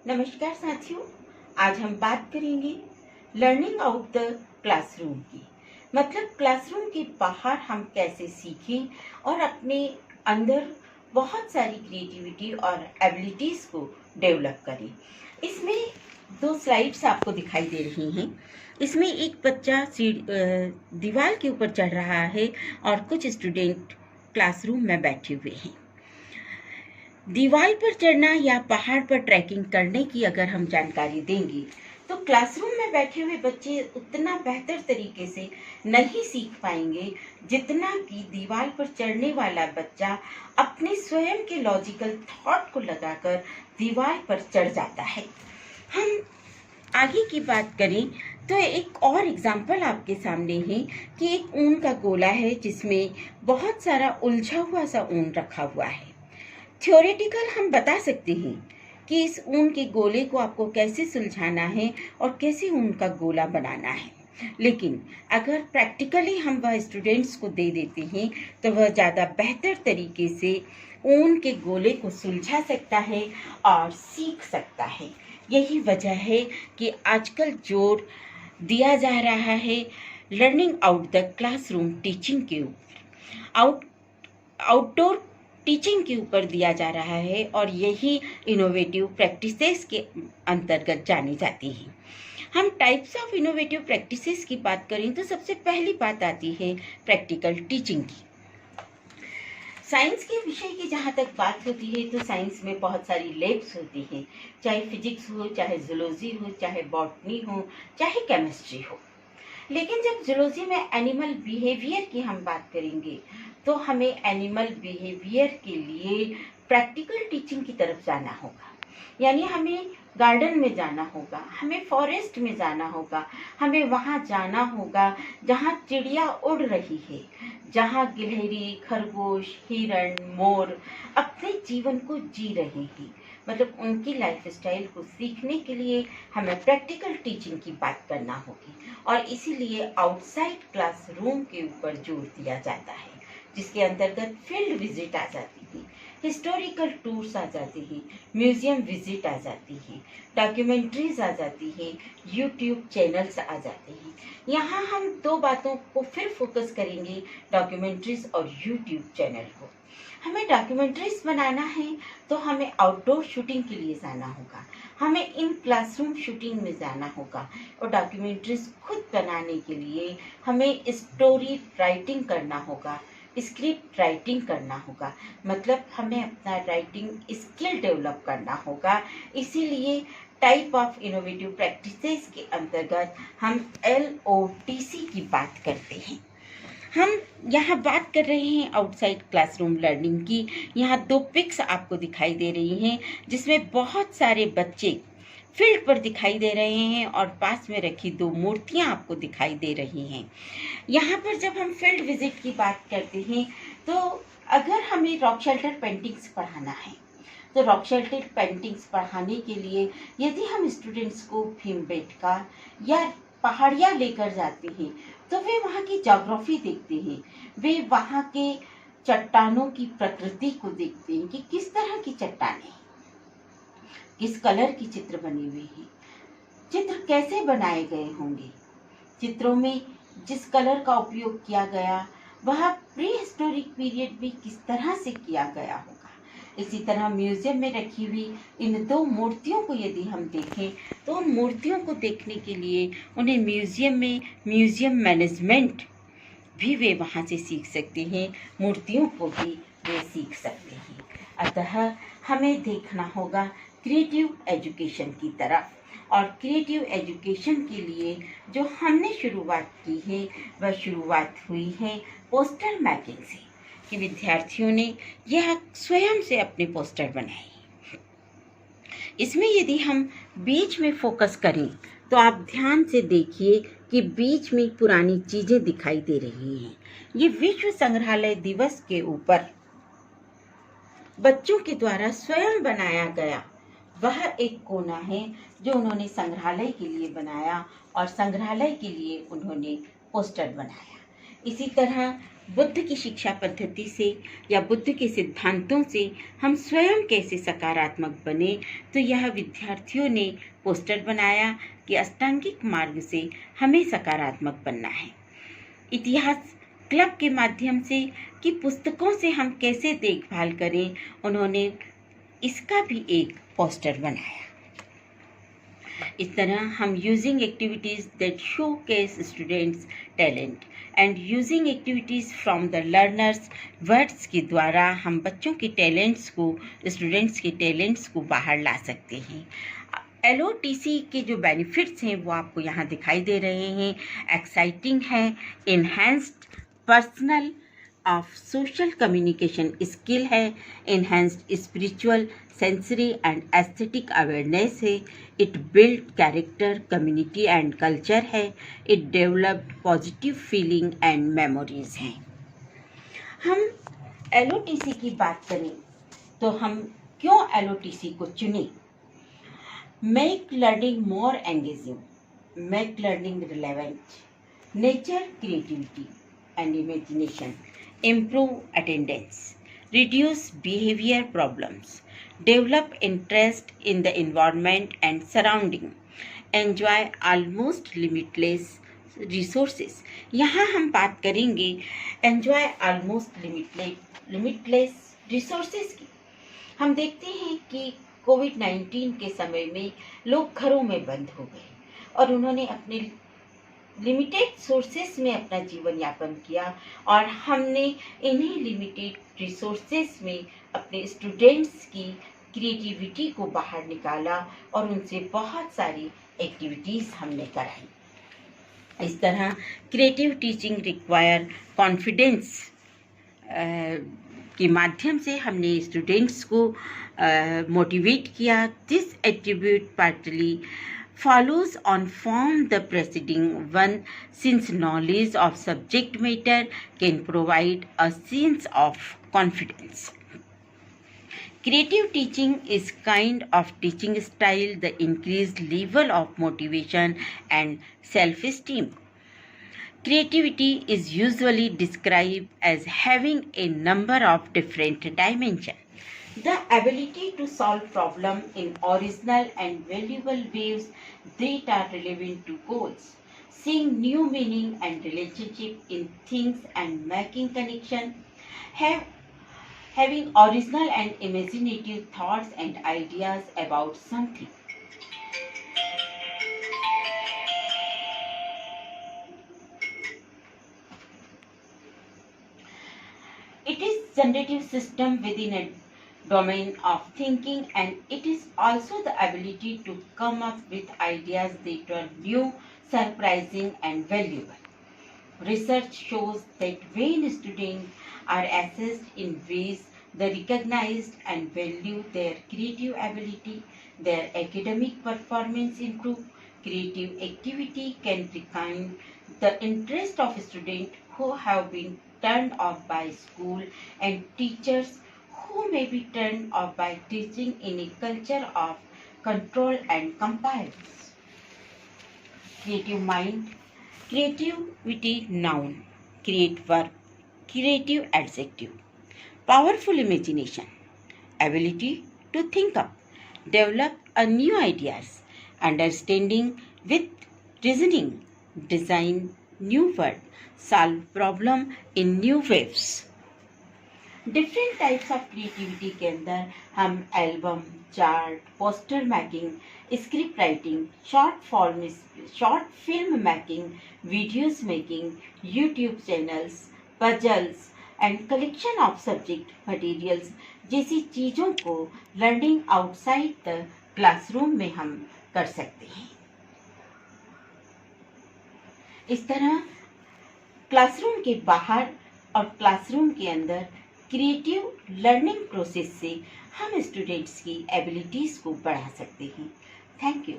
नमस्कार साथियों, आज हम बात करेंगे लर्निंग आउट द क्लासरूम की। मतलब क्लासरूम के बाहर हम कैसे सीखें और अपने अंदर बहुत सारी क्रिएटिविटी और एबिलिटीज को डेवलप करें। इसमें दो स्लाइड्स आपको दिखाई दे रही हैं। इसमें एक बच्चा दीवार के ऊपर चढ़ रहा है और कुछ स्टूडेंट क्लासरूम में बैठे हुए हैं। दीवार पर चढ़ना या पहाड़ पर ट्रैकिंग करने की अगर हम जानकारी देंगे तो क्लासरूम में बैठे हुए बच्चे उतना बेहतर तरीके से नहीं सीख पाएंगे जितना कि दीवार पर चढ़ने वाला बच्चा अपने स्वयं के लॉजिकल थॉट को लगाकर दीवार पर चढ़ जाता है। हम आगे की बात करें तो एक और एग्जाम्पल आपके सामने है कि एक ऊन का गोला है जिसमें बहुत सारा उलझा हुआ सा ऊन रखा हुआ है। थ्योरेटिकल हम बता सकते हैं कि इस ऊन के गोले को आपको कैसे सुलझाना है और कैसे ऊन का गोला बनाना है, लेकिन अगर प्रैक्टिकली हम वह स्टूडेंट्स को दे देते हैं तो वह ज़्यादा बेहतर तरीके से ऊन के गोले को सुलझा सकता है और सीख सकता है। यही वजह है कि आजकल जोर दिया जा रहा है learning out the classroom teaching के ऊपर, आउटडोर टीचिंग के ऊपर दिया जा रहा है और यही इनोवेटिव प्रैक्टिसेस के अंतर्गत जानी जाती है। हम टाइप्स ऑफ इनोवेटिव प्रैक्टिसेस की बात करें तो सबसे पहली बात आती है प्रैक्टिकल टीचिंग की। साइंस के विषय की जहाँ तक बात होती है तो साइंस में बहुत सारी लैब्स होती हैं, चाहे फिजिक्स हो, चाहे जूलॉजी हो, चाहे बॉटनी हो, चाहे केमिस्ट्री हो। लेकिन जब जूलॉजी में एनिमल बिहेवियर की हम बात करेंगे तो हमें एनिमल बिहेवियर के लिए प्रैक्टिकल टीचिंग की तरफ जाना होगा। यानी हमें गार्डन में जाना होगा, हमें फॉरेस्ट में जाना होगा, हमें वहाँ जाना होगा जहाँ चिड़िया उड़ रही है, जहाँ गिलहरी, खरगोश, हिरण, मोर अपने जीवन को जी रहे हैं। मतलब उनकी लाइफ स्टाइल को सीखने के लिए हमें प्रैक्टिकल टीचिंग की बात करना होगी और इसीलिए आउटसाइड क्लासरूम के ऊपर जोर दिया जाता है, जिसके अंतर्गत फील्ड विजिट आ जाती है, हिस्टोरिकल टूर्स आ जाती है, म्यूजियम विजिट आ जाती है, डॉक्यूमेंट्रीज आ जाती है, यूट्यूब चैनल्स आ जाते हैं। यहाँ हम दो बातों को फिर फोकस करेंगे, डॉक्यूमेंट्रीज और यूट्यूब चैनल को। हमें डॉक्यूमेंट्रीज बनाना है तो हमें आउटडोर शूटिंग के लिए जाना होगा, हमें इन क्लासरूम शूटिंग में जाना होगा और डॉक्यूमेंट्रीज खुद बनाने के लिए हमें स्टोरी राइटिंग करना होगा, स्क्रिप्ट राइटिंग करना होगा। मतलब हमें अपना राइटिंग स्किल डेवलप करना होगा। इसीलिए टाइप ऑफ इनोवेटिव प्रैक्टिसेस के अंतर्गत हम LOTC की बात करते हैं। हम यहाँ बात कर रहे हैं आउटसाइड क्लासरूम लर्निंग की। यहाँ दो पिक्स आपको दिखाई दे रही हैं जिसमें बहुत सारे बच्चे फील्ड पर दिखाई दे रहे हैं और पास में रखी दो मूर्तियाँ आपको दिखाई दे रही हैं। यहाँ पर जब हम फील्ड विजिट की बात करते हैं तो अगर हमें रॉक शेल्टर पेंटिंग्स पढ़ाना है तो रॉक शेल्टर पेंटिंग्स पढ़ाने के लिए यदि हम स्टूडेंट्स को भीमबेटका या पहाड़ियाँ लेकर जाते हैं तो वे वहाँ की ज्योग्राफी देखते हैं, वे वहाँ के चट्टानों की प्रकृति को देखते हैं कि किस तरह की चट्टानें, किस कलर की चित्र बने हुए हैं, चित्र कैसे बनाए गए होंगे, चित्रों में जिस कलर का उपयोग किया गया वह प्री हिस्टोरिक पीरियड में किस तरह से किया गया होगा। इसी तरह म्यूजियम में रखी हुई इन दो मूर्तियों को यदि हम देखें तो उन मूर्तियों को देखने के लिए उन्हें म्यूजियम में म्यूजियम मैनेजमेंट भी वे वहाँ से सीख सकते हैं, मूर्तियों को भी वे सीख सकते हैं। अतः हमें देखना होगा क्रिएटिव एजुकेशन की तरफ, और क्रिएटिव एजुकेशन के लिए जो हमने शुरुआत की है वह शुरुआत हुई है पोस्टर मेकिंग से, कि विद्यार्थियों ने यह स्वयं से अपने पोस्टर बनाए। इसमें यदि हम बीच में फोकस करें तो आप ध्यान से देखिए कि बीच में पुरानी चीजें दिखाई दे रही हैं। ये विश्व संग्रहालय दिवस के ऊपर बच्चों के द्वारा स्वयं बनाया गया वह एक कोना है जो उन्होंने संग्रहालय के लिए बनाया और संग्रहालय के लिए उन्होंने पोस्टर बनाया। इसी तरह बुद्ध की शिक्षा पद्धति से या बुद्ध के सिद्धांतों से हम स्वयं कैसे सकारात्मक बने, तो यह विद्यार्थियों ने पोस्टर बनाया कि अष्टांगिक मार्ग से हमें सकारात्मक बनना है। इतिहास क्लब के माध्यम से कि पुस्तकों से हम कैसे देखभाल करें, उन्होंने इसका भी एक पोस्टर बनाया। इस तरह हम using activities that showcase students talent and using activities from the learners words के द्वारा हम बच्चों के टैलेंट्स को, स्टूडेंट्स के टैलेंट्स को बाहर ला सकते हैं। LOTC के जो बेनिफिट्स हैं वो आपको यहाँ दिखाई दे रहे हैं। एक्साइटिंग है, enhanced personal of social communication skill है, enhanced spiritual, sensory and aesthetic awareness है, it build character, community and culture है, it developed positive feeling and memories हैं। हम LOTC की बात करें तो हम क्यों LOTC को चुने? Make learning more engaging, make learning relevant, nature creativity and imagination, improve attendance, reduce behavior problems, develop interest in the environment and surrounding, enjoy almost limitless resources। यहाँ हम बात करेंगे enjoy almost limitless resources की। हम देखते हैं कि कोविड-19 के समय में लोग घरों में बंद हो गए और उन्होंने अपने लिमिटेड सोर्सेस में अपना जीवन यापन किया और हमने इन्हीं लिमिटेड रिसोर्सेस में अपने स्टूडेंट्स की क्रिएटिविटी को बाहर निकाला और उनसे बहुत सारी एक्टिविटीज़ हमने कराई। इस तरह क्रिएटिव टीचिंग रिक्वायर कॉन्फिडेंस के माध्यम से हमने स्टूडेंट्स को मोटिवेट किया। This attribute partly follows on from the preceding one, since knowledge of subject matter can provide a sense of confidence. Creative teaching is kind of teaching style the increased level of motivation and self-esteem. Creativity is usually described as having a number of different dimensions. The ability to solve problems in original and valuable ways that are relevant to goals, seeing new meaning and relationship in things and making connection, having original and imaginative thoughts and ideas about something. It is generative system within a domain of thinking, and it is also the ability to come up with ideas that are new, surprising and valuable. Research shows that when students are assessed in ways that recognize and value their creative ability, their academic performance improve. Creative activity can rekindle the interest of students who have been turned off by school and teachers who may be turned off by teaching in a culture of control and compliance. Creative mind, creativity noun, create verb, creative adjective, powerful imagination, ability to think up, develop a new ideas, understanding with reasoning, design new word, solve problem in new ways. Different types of creativity के अंदर हम album, chart, poster making, script writing, short film making, videos making, YouTube channels, puzzles and collection of subject materials जैसी चीज़ों को learning outside the classroom में हम कर सकते हैं। इस तरह क्लासरूम के बाहर और क्लासरूम के अंदर क्रिएटिव लर्निंग प्रोसेस से हम स्टूडेंट्स की एबिलिटीज़ को बढ़ा सकते हैं। Thank you.